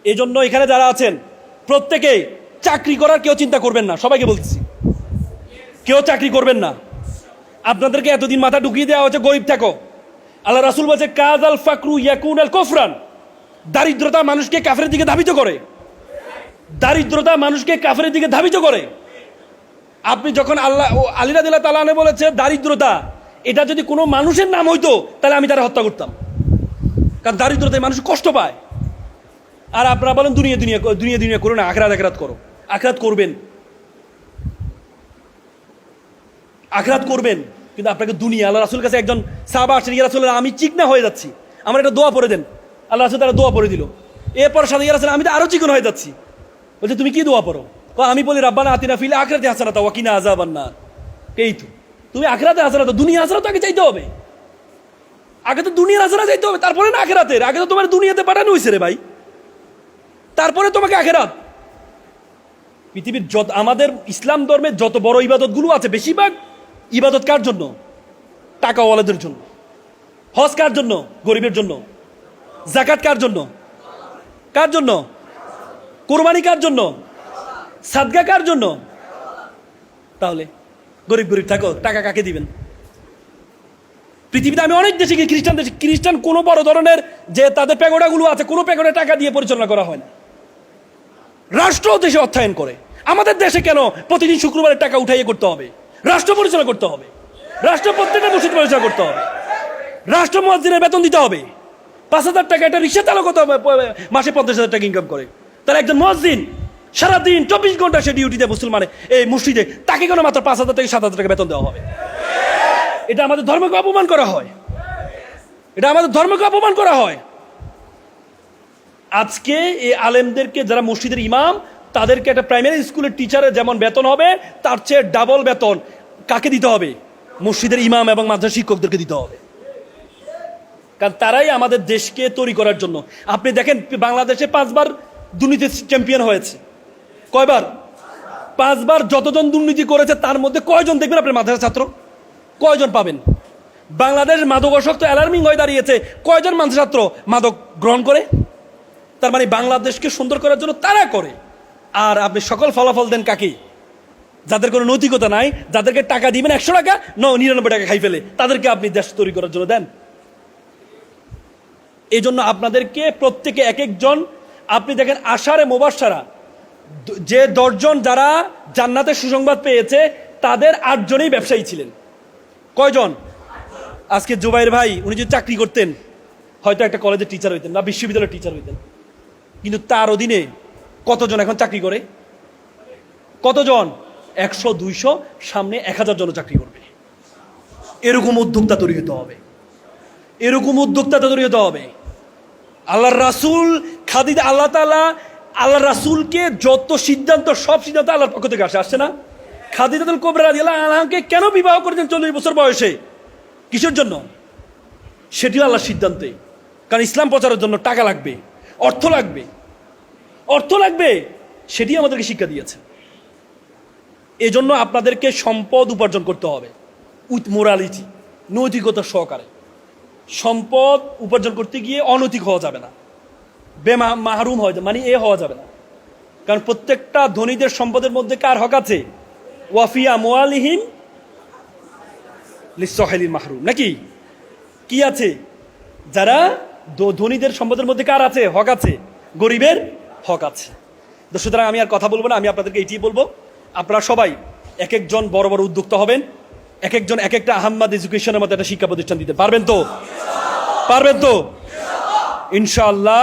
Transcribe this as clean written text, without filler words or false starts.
এই জন্য এখানে যারা আছেন প্রত্যেকে চাকরি করার কেউ চিন্তা করবেন না, সবাইকে বলছি কেউ চাকরি করবেন না। আপনাদেরকে এতদিন মাথা ঢুকিয়ে দেওয়া হচ্ছে গরিব থাকো। আল্লাহ রাসূল বলছে কাজ আল ফাকরু ইয়াকুন আল কুফরান, দারিদ্রতা মানুষকে কাফেরের দিকে ধাবিত করে, দারিদ্রতা মানুষকে কাফেরের দিকে ধাবিত করে। আপনি যখন আলী রাদিয়াল্লাহু তাআলা আনহু বলেছে দারিদ্রতা, এটা যদি কোনো মানুষের নাম হইতো তাহলে আমি তারা হত্যা করতাম, কারণ দারিদ্রতায় মানুষ কষ্ট পায়। আর আপনারা বলেন দুনিয়া দুনিয়া দুনিয়া দুনিয়া করো না, আখরাত আখরাত করো। আখরাত করবেন, আখরাত করবেন, কিন্তু আপনাকে দুনিয়া। আল্লাহ রাসূলের কাছে একজন সাহাবা আসেন, ইয়া রাসূলুল্লাহ আমি চিকনা হয়ে যাচ্ছি, আমার একটা দোয়া পড়ে দেন। আল্লাহ রাসূল তারা দোয়া পড়ে দিল। এরপর সাথে ইয়া রাসূলুল্লাহ আমি তো আরো চিকন হয়ে যাচ্ছি। বলছে তুমি কি দোয়া পড়ো? আমি বলি রাব্বানা আতিনা ফিল আখিরাতি হাসানাতা ওয়া কিনা আযাবান নার। এই তো তুমি আখিরাতে হাসানাত, দুনিয়া হাসানাত আগে চাইতে হবে। আগে তো দুনিয়ার হাসানাত চাইতে হবে, তারপরে না আখিরাতের। আগে তো তোমার দুনিয়াতে পাঠানো হয়েছে রে ভাই, তারপরে তোমাকে আখিরাত। পৃথিবীর যত আমাদের ইসলাম ধর্মের যত বড় ইবাদতগুলো আছে, বেশিরভাগ ইবাদত কার জন্য? টাকাওয়ালাদের জন্য। হজ কার জন্য? গরিবের জন্য। যাকাত কার জন্য? কার জন্য? কুরবানি কার জন্য? সাদকা কার জন্য? তাহলে গরিব গরিব থাকো, টাকা কাকে দিবেন? পৃথিবীতে আমি অনেক দেশে গিয়ে খ্রিস্টান দেশে, খ্রিস্টান কোনো বড় ধরনের যে তাদের প্যাগোডাগুলো আছে, কোনো প্যাগোডা টাকা দিয়ে পরিচালনা করা হয় না, রাষ্ট্র দেশে অর্থায়ন করে। আমাদের দেশে কেন প্রতিদিন শুক্রবারের টাকা উঠাইয়ে করতে হবে? রাষ্ট্র পরিচালনা করতে হবে, রাষ্ট্র প্রত্যেকটা মসজিদ পরিচালনা করতে হবে, রাষ্ট্র মুয়াজ্জিনের বেতন দিতে হবে। 5,000 টাকা একটা রিক্সা চালক মাসে 50,000 টাকা ইনকাম করে, তার একজন মুয়াজ্জিন সারাদিন 24 ঘন্টা সে ডিউটিতে মুসলমানে এই মসজিদে, তাকে কেন মাত্র 5,000 থেকে 7,000 টাকা বেতন দেওয়া হবে? এটা আমাদের ধর্মকে অপমান করা হয়, এটা আমাদের ধর্মকে অপমান করা হয়। আজকে এই আলেমদেরকে যারা মসজিদের ইমাম, তাদেরকে একটা প্রাইমারি স্কুলের টিচারের যেমন বেতন হবে, তার চেয়ে ডাবল বেতন কাকে দিতে হবে? মসজিদের ইমাম এবং মাদ্রাসা শিক্ষকদেরকে দিতে হবে, কারণ তারাই আমাদের দেশকে তৈরি করার জন্য। আপনি দেখেন বাংলাদেশে 5 বার দুর্নীতি চ্যাম্পিয়ন হয়েছে। কয়বার? 5 বার। যতজন দুর্নীতি করেছে তার মধ্যে কয়জন দেখবেন আপনার মাদ্রাসা ছাত্র? কয়জন পাবেন? বাংলাদেশ মাদকাসক্ত অ্যালার্মিং হয়ে দাঁড়িয়েছে, কয়জন মাদ্রাসা ছাত্র মাদক গ্রহণ করে? তার মানে বাংলাদেশকে সুন্দর করার জন্য তারা করে। আর আপনি সকল ফলাফল দেন কাকে? যাদের কোনো নৈতিকতা নাই, যাদেরকে টাকা দিবেন 100 টাকা, 99 টাকা খাই ফেলে, তাদেরকে আপনি দেশ তৈরি করার জন্য দেন। এই জন্য আপনাদেরকে প্রত্যেকে এক একজন, আপনি দেখেন আশারে মুবাশশারা যে 10 জন যারা জান্নাতের সুসংবাদ পেয়েছে, তাদের 8 জনই ব্যবসায়ী ছিলেন। কয়জন? আজকে জুবাইর ভাই উনি যদি চাকরি করতেন, হয়তো একটা কলেজের টিচার হইতেন বা বিশ্ববিদ্যালয়ের টিচার হইতেন, কিন্তু তার অধীনে কতজন এখন চাকরি করে? কতজন? 100, 200, সামনে 1000 জন চাকরি করবে। এরকম উদ্যোক্তা তৈরি হতে হবে, এরকম উদ্যোক্তা তৈরি হতে হবে। আল্লাহর রাসূল খাদিজা, আল্লাহ তাআলা আল্লাহর রাসূলকে যত সিদ্ধান্ত, সব সিদ্ধান্ত আল্লাহর পক্ষ থেকে আসে না? খাদিজাতুল কুবরা রাদিয়াল্লাহু আনহাকে কেন বিবাহ করেছেন 40 বছর বয়সে? কিসের জন্য? সেটিও আল্লাহর সিদ্ধান্তে, কারণ ইসলাম প্রচারের জন্য টাকা লাগবে, অর্থ লাগবে, অর্থ লাগবে, সেটি আমাদেরকে শিক্ষা দিয়েছে। এজন্য আপনাদেরকে সম্পদ উপার্জন করতে হবে উইথ মোরালিটি, নৈতিকতা সহকারে। সম্পদ উপার্জন করতে গিয়ে অনৈতিক হওয়া যাবে না, মাহরুম হওয়া যাবে, মানে হওয়া যাবে না। কারণ প্রত্যেকটা ধনীদের সম্পদের মধ্যে কার হক আছে? ওয়াফিয়া মোয়ালিহিম লিসসাহিলিল মাহরুম, নাকি কি আছে? যারা ধনীদের সম্পদের মধ্যে কার আছে? হক আছে, গরিবের হক আছে। তো সুতরাং আমি আর কথা বলবো না, আমি আপনাদেরকে এইটি বলবো, আপনারা সবাই এক একজন বড় বড় উদ্যোক্তা হবেন, এক একজন এক একটা আহম্মদ এডুকেশনের মধ্যে একটা শিক্ষা প্রতিষ্ঠান দিতে পারবেন তো? পারবেন তো ইনশাআল্লাহ।